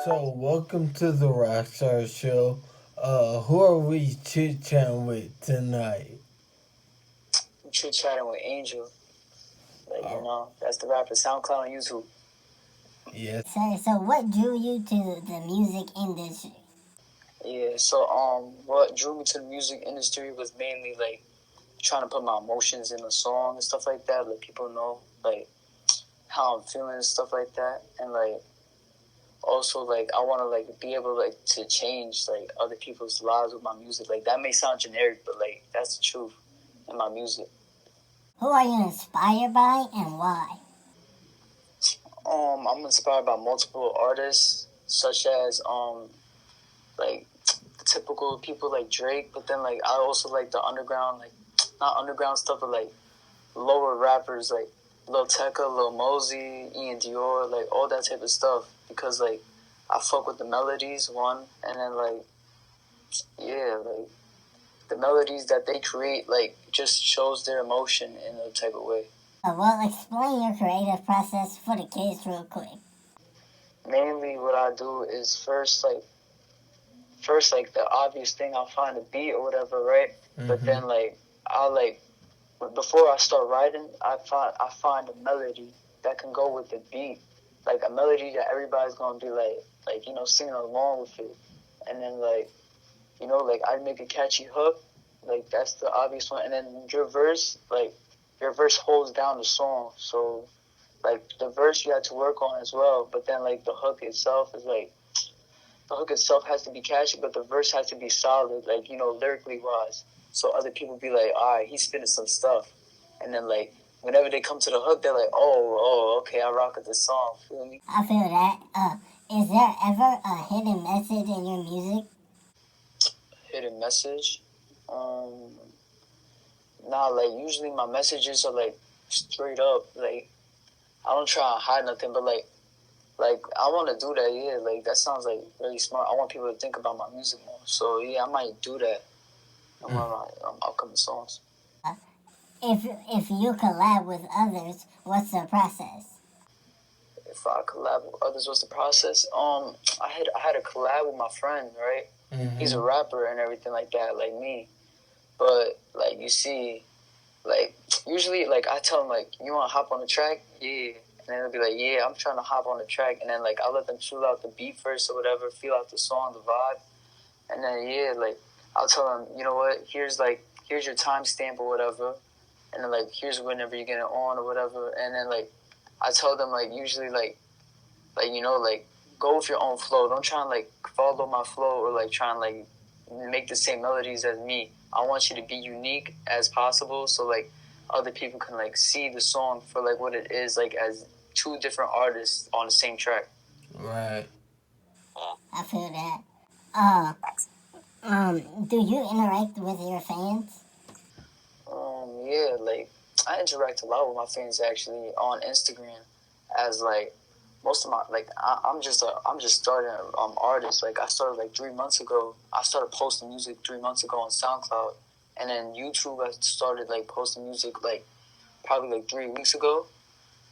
So, welcome to the Rockstar Show. Who are we chit chatting with tonight? I'm chit chatting with Angel. Uh, That's the rapper SoundCloud and YouTube. yes. So what drew you to the music industry? Yeah, so what drew me to the music industry was mainly like trying to put my emotions in a song and stuff like that, let people know like how I'm feeling and stuff like that. And like also like I wanna like be able like to change like other people's lives with my music. Like that may sound generic, but like that's the truth in my music. Who are you inspired by and why? I'm inspired by multiple artists such as like the typical people like Drake, but then like I also like the underground, like not underground stuff, but like lower rappers like Lil Tecca, Lil Mosey, Ian Dior, like all that type of stuff. Because like I fuck with the melodies one, and then like yeah, like the melodies that they create like just shows their emotion in a type of way. Well, explain your creative process for the kids real quick. Mainly, what I do is first like the obvious thing, I'll find a beat or whatever, right? Mm-hmm. But then like I'll like before I start writing, I find a melody that can go with the beat, like a melody that everybody's gonna be like singing along with it, and then like like I make a catchy hook, like that's the obvious one, and then your verse holds down the song, so like the verse you have to work on as well, but then like the hook itself is like the hook itself has to be catchy, but the verse has to be solid, like lyrically wise. So other people be like, all right, he's spitting some stuff, and then like whenever they come to the hook, they're like, okay, I rock with this song. Feel me? I feel that. Is there ever a hidden message in your music? Hidden message? Um, nah, like usually my messages are like straight up. Like I don't try to hide nothing, but like I want to do that. Yeah, like that sounds like really smart. I want people to think about my music more. So yeah, I might do that on my upcoming songs. If you collab with others, what's the process? If I collab with others, what's the process? I had a collab with my friend, right? Mm-hmm. He's a rapper and everything like that, like me. But like you see, like usually like I tell him like, you want to hop on the track? Yeah. And then they'll be like, yeah, I'm trying to hop on the track. And then like I'll let them feel out the beat first or whatever, feel out the song, the vibe. And then yeah, like I'll tell them, you know what? Here's your timestamp or whatever. And then like here's whenever you get it on or whatever. And then like I tell them like usually like like go with your own flow. Don't try and like follow my flow or like try and like make the same melodies as me. I want you to be unique as possible, so like other people can like see the song for like what it is, like as two different artists on the same track. Right. I feel that. Do you interact with your fans? Yeah, like I interact a lot with my fans actually on Instagram, as like most of my like I'm just starting artist. Like I started like 3 months ago. I started posting music 3 months ago on SoundCloud, and then YouTube I started like posting music like probably like 3 weeks ago.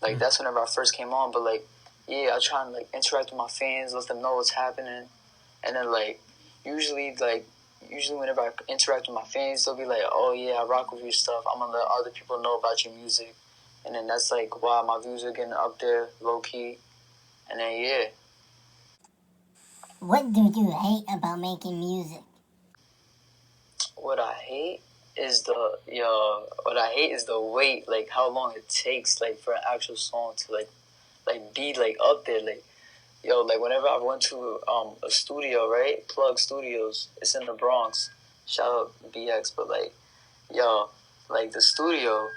Like that's whenever I first came on. But like yeah, I try and like interact with my fans, let them know what's happening, and then like usually like usually whenever I interact with my fans, they'll be like, oh yeah, I rock with your stuff. I'm gonna let other people know about your music, and then that's like why my views are getting up there low key. And then yeah. What do you hate about making music? What I hate is the wait, like how long it takes like for an actual song to like be like up there, like like whenever I went to a studio, right? Plug Studios, it's in the Bronx. Shout out BX, but like like the studio,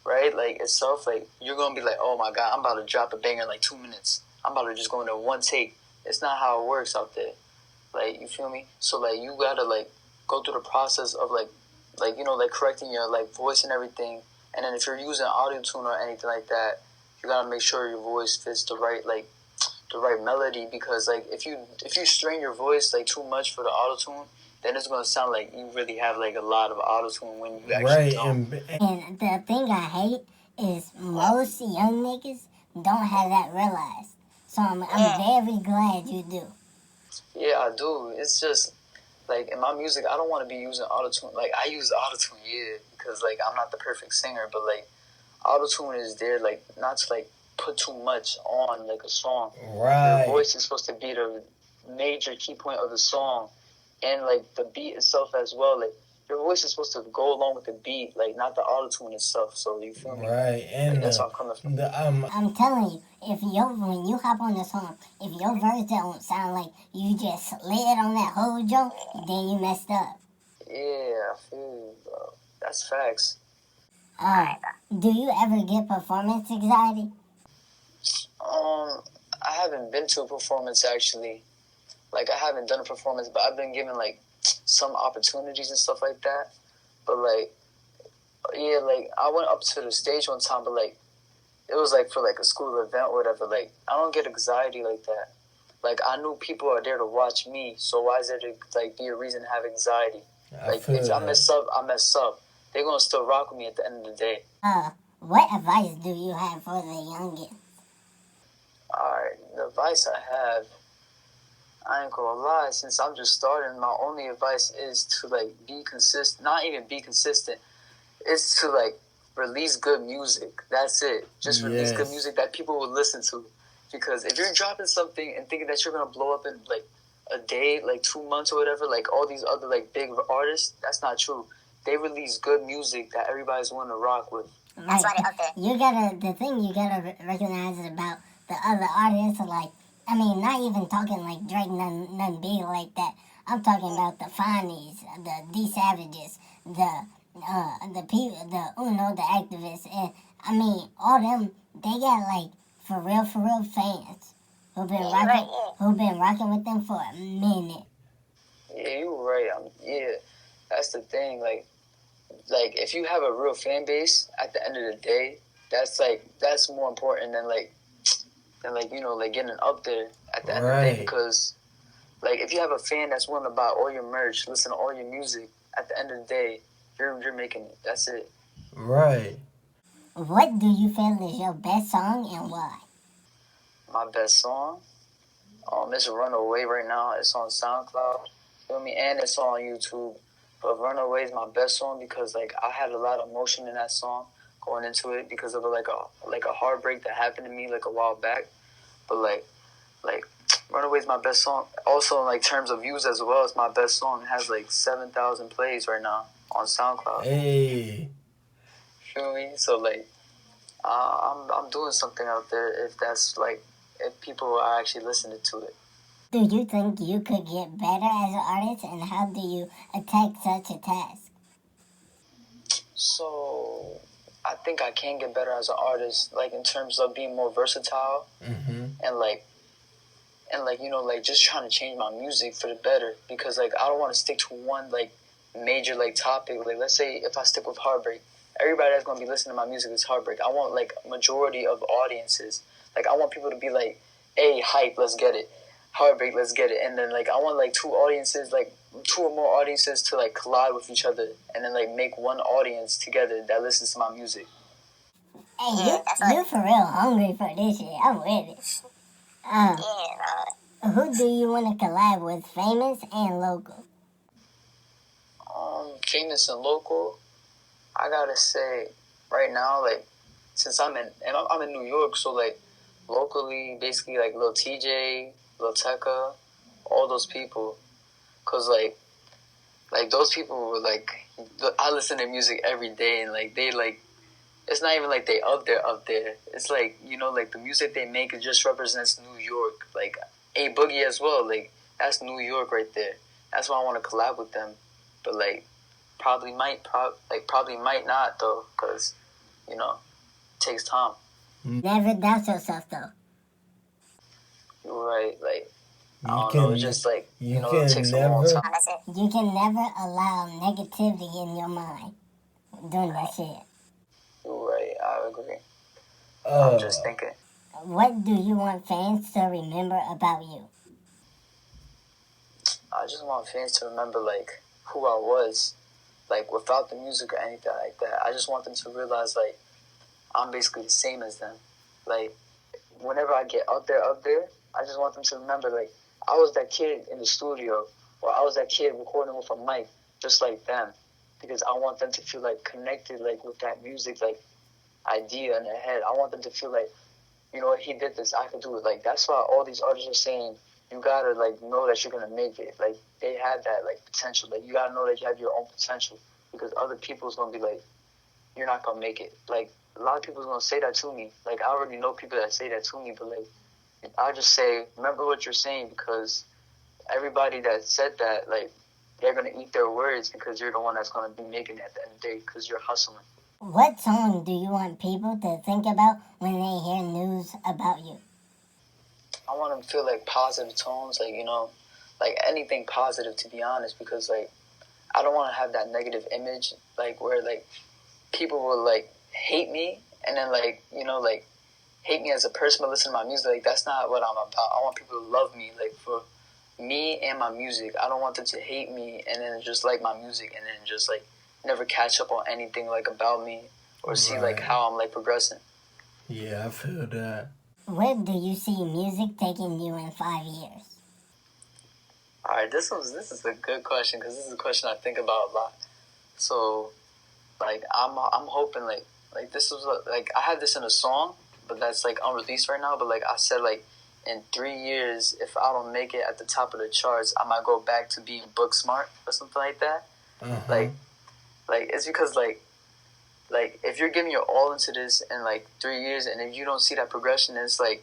right? Like itself, like you're gonna be like, oh my god, I'm about to drop a banger in like 2 minutes. I'm about to just go into one take. It's not how it works out there. Like you feel me? So like you gotta like go through the process of like like correcting your like voice and everything. And then if you're using Autotune or anything like that, you gotta make sure your voice fits the right melody, because like if you strain your voice like too much for the Autotune, then it's gonna sound like you really have like a lot of Autotune when you actually don't. And the thing I hate is most young niggas don't have that realized. So I'm very glad you do. Yeah, I do. It's just like in my music, I don't want to be using autotune. Like I use autotune, yeah, because like I'm not the perfect singer, but like autotune is there, like not to like put too much on like a song. Your Right. voice is supposed to be the major key point of the song, and like the beat itself as well. Like your voice is supposed to go along with the beat, like not the autotune itself. So you feel me? Right. Like And that's all coming from. I'm telling you, if when you hop on the song, if your verse don't sound like you just slid on that whole joint, then you messed up. Yeah, I feel you, bro. That's facts. Do you ever get performance anxiety? I haven't been to a performance actually. Like I haven't done a performance, but I've been given like some opportunities and stuff like that. But like, yeah, like I went up to the stage one time, but like it was like for like a school event or whatever. Like I don't get anxiety like that. Like I knew people are there to watch me, so why is there to like be a reason to have anxiety? I Like feel if I that. mess up, I mess up. They're gonna still rock with me at the end of the day. What advice do you have for the youngin? Alright, the advice I have, I ain't gonna lie, since I'm just starting, my only advice is to like be consistent. Not even be consistent. It's to like release good music. That's it. Just release good Yes. music that people will listen to. Because if you're dropping something and thinking that you're gonna blow up in like a day, like 2 months or whatever, like all these other like big artists, that's not true. They release good music that everybody's wanting to rock with. That's why they're up there. The thing you gotta recognize is about the other artists, like, I mean, not even talking like Drake, none big like that. I'm talking about the Fonnies, the D Savages, the people, the Uno, the activists, and I mean, all them, they got like for real fans who've been rocking with them for a minute. Yeah, you're right. Yeah, that's the thing. Like if you have a real fan base, at the end of the day, that's more important than like you know like getting up there at the end of the day, because like if you have a fan that's willing to buy all your merch, listen to all your music, at the end of the day, you're making it. That's it. Right. What do you feel is your best song and why? My best song, it's Runaway right now. It's on SoundCloud. You feel me? And it's on YouTube. But Runaway is my best song because like I had a lot of emotion in that song going into it because of like a heartbreak that happened to me like a while back. But like Runaway is my best song. Also in like terms of views as well, it's my best song. It has like 7,000 plays right now on SoundCloud. Hey. Feel me? So like I'm doing something out there if that's like if people are actually listening to it. Do you think you could get better as an artist, and how do you attack such a task? So I think I can get better as an artist, like in terms of being more versatile and like you know like just trying to change my music for the better, because like I don't want to stick to one like major like topic. Like let's say if I stick with heartbreak, everybody that's gonna be listening to my music is heartbreak. I want like majority of audiences. Like I want people to be like, "Hey, hype, let's get it." Heartbreak, let's get it. And then like I want like two or more audiences to like collide with each other, and then like make one audience together that listens to my music. Hey, you for real hungry for this shit. I'm with it. Who do you want to collab with, famous and local? Famous and local, I gotta say, right now, like since I'm in New York, so like locally, basically like Lil TJ, Lil Tecca, all those people, cause like those people were like I listen to music every day, and like they like it's not even like they up there. It's like you know like the music they make, it just represents New York. Like A Boogie as well, like that's New York right there. That's why I want to collab with them, but like probably might not though, cause you know it takes time. Never doubt yourself though. You're right, like I You don't know, can it's just like you it can takes a long never time. You can never allow negativity in your mind doing that shit. You're right, I agree. I'm just thinking. What do you want fans to remember about you? I just want fans to remember like who I was, like without the music or anything like that. I just want them to realize like I'm basically the same as them. Like whenever I get up there, I just want them to remember like I was that kid in the studio, or I was that kid recording with a mic, just like them, because I want them to feel like connected, like with that music, like idea in their head. I want them to feel like, you know what, he did this, I could do it. Like that's why all these artists are saying you gotta like know that you're gonna make it. Like they had that like potential. Like you gotta know that you have your own potential, because other people's gonna be like, you're not gonna make it. Like a lot of people's gonna say that to me. Like I already know people that say that to me, but like I just say, remember what you're saying, because everybody that said that, like, they're gonna eat their words, because you're the one that's gonna be making it at the end of the day, because you're hustling. What song do you want people to think about when they hear news about you? I want them to feel like positive tones, like, you know, like anything positive, to be honest, because like I don't want to have that negative image, like where like people will like hate me, and then like, you know, like hate me as a person, but listen to my music. Like that's not what I'm about. I want people to love me, like for me and my music. I don't want them to hate me and then just like my music and then just like never catch up on anything like about me or see like how I'm like progressing. Yeah, I feel that. Where do you see music taking you in 5 years? All right, this is a good question, because this is a question I think about a lot. So, like I'm hoping like this was like I had this in a song, but that's like unreleased right now. But like I said, like in 3 years, if I don't make it at the top of the charts, I might go back to being book smart or something like that. Like it's because like if you're giving your all into this in like 3 years, and if you don't see that progression, it's like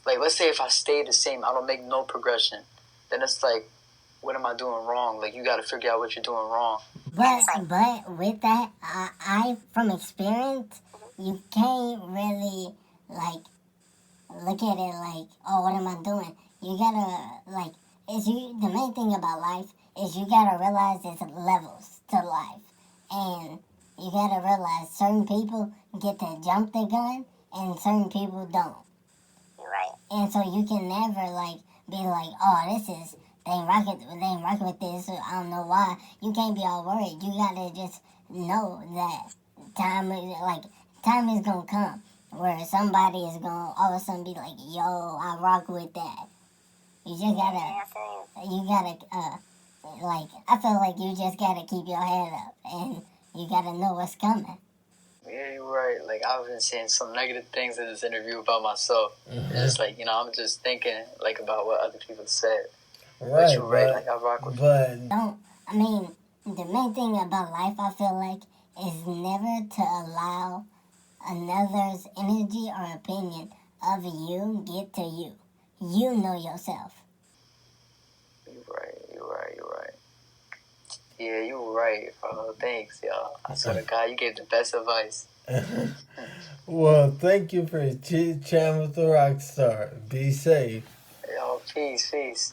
let's say if I stay the same, I don't make no progression, then it's like, what am I doing wrong? Like you got to figure out what you're doing wrong. But with that, I from experience, you can't really like look at it like, oh, what am I doing? You gotta like, the main thing about life is you gotta realize there's levels to life, and you gotta realize certain people get to jump the gun and certain people don't. Right. And so you can never like be like, oh, they ain't rocking with this. So I don't know why. You can't be all worried. You gotta just know that time is gonna come where somebody is gonna all of a sudden be like, yo, I rock with that. You just gotta, like, I feel like you just gotta keep your head up and you gotta know what's coming. Yeah, you're right. Like I've been saying some negative things in this interview about myself. It's like, you know, I'm just thinking like about what other people said. Right, but you're right. Like I rock with. The main thing about life, I feel like, is never to allow another's energy or opinion of you get to you. You know yourself. You're right. Yeah, you were right. Thanks, y'all. I swear to God, you gave the best advice. Well, thank you for chit chatting with the rock star. Be safe. Yo, peace.